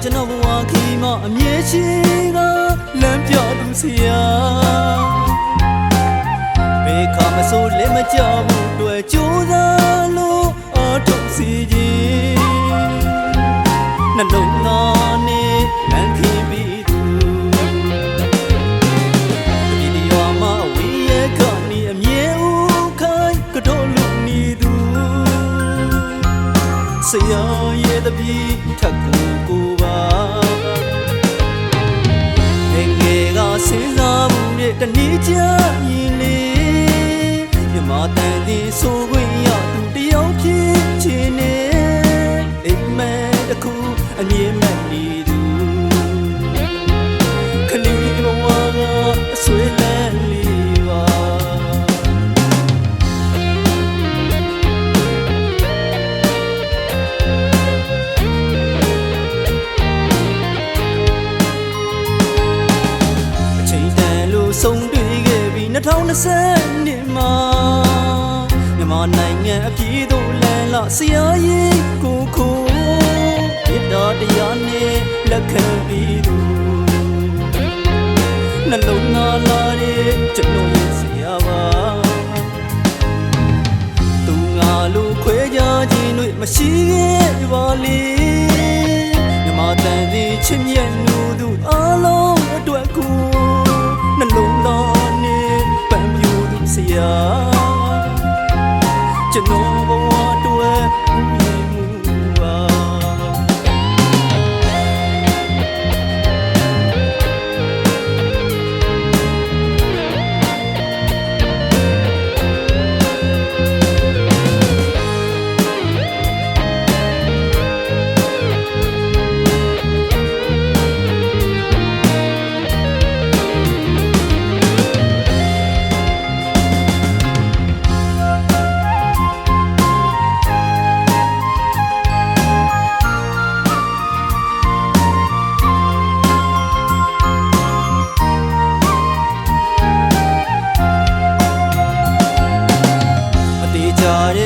ကျွန်တော်ဘဝခီမအမြဲရှိကလမ်းပြသူဆရာဘေးခါမဆိုးလည်းမကြောက်ဘူးတွေ့ကြိုးစားလို့အထုတ်စီခြင်းနှလုံးသားနဲ့လမ်းခင်းပြီးသူဒီဒီရွာမှာဝေးရခနီအမြဲဦးခိုင်းကတော့လူနေသူဆရာရဲ့တပည့်ထက်ကိုပါငယ်ငယ်ကစဉ်းစားမှုနဲ့တနေ့ချရင်လေမြမတန်သည်ဆိုခွင့်ရသူတယောက်ဖြစ်ချင်နေအိမ်မက်တစ်ခုအမြင်မဲ့နေသူခလီဘဝကအဆွေလန်းလေးပါဆုံးတွေ့ခဲ့ပြီ2020နှစ်မှာမြန်မာနိုင်ငံအပြည်သို့လမ်းလာဆရာကြီးကိုခိုးမြတ်တော်တရားနဲ့လက်ခံပြီးသူနှလုံးသားလာတဲ့ကျွန်တော်ရဲ့ဆရာပါသူငါလိုခွဲခြားခြင်းတွေမရှိခဲ့ပါလေမြန်မာတန်သည်ချစ်မြတ်လို့သူအားလုံးအတွက်ကိုနှလုံးသားနဲ့ပန်းပြူသူဆရာကျွန်တော်ဘဝအတွက်မြင်မှုပါ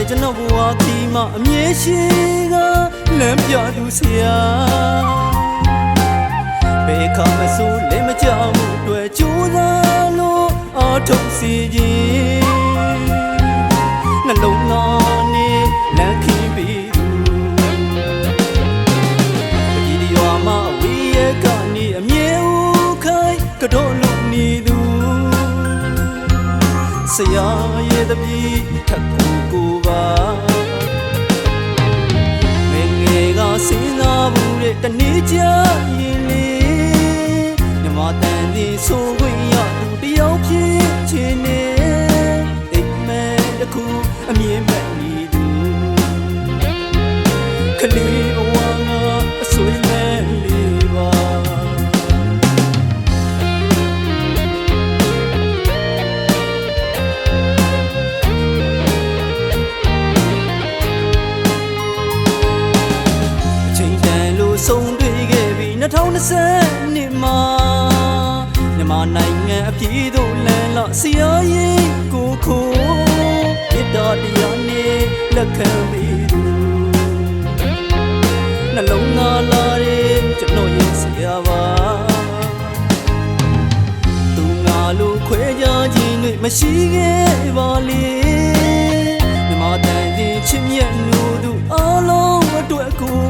ကျွန်တော်ဘဝခီမအမြဲရှိကလမ်းပြသူဆရာဘေးခါမဆိုးလည်းမကြောက်ဘူးတွေ့ကြိုးစားလို့အထုတ်စီခြင်းနှလုံးသားနဲ့လမ်းခင်းပြီးသူဒီဒီရွာမှာဝေးရကနေအမြဲဦးခိုင်းကတော့လူနေသူဆရာရဲ့တပည့်ထက်ကိုပါငယ်ငယ်ကစဉ်းစားမှုတဲ့တနေ့ချရင်လေမြမတန်သည်ဆိုခွင့်ရသူတယောက်ဖြစ်ချင်နေအိမ်မက်တစ်ခုအမြင်မဲ့နေသူခလီဘဝကအဆွေမဲ့လေးပါဆုံးတွေ့ခဲ့ပြီ2020နှစ်မှာမြန်မာနိုင်ငံအပြည်သို့လမ်းလာဆရာကြီးကိုခိုးမြတ်တော်တရားနဲ့လက်ခံပြီးသူနှလုံးသားလာတဲ့ကျွန်တော်ရဲ့ဆရာပါသူငါလိုခွဲခြားခြင်းတွေမရှိခဲ့ပါလေမြန်မာတန်သည်ချစ်မြတ်လို့သူအားလုံးအတွက်ကို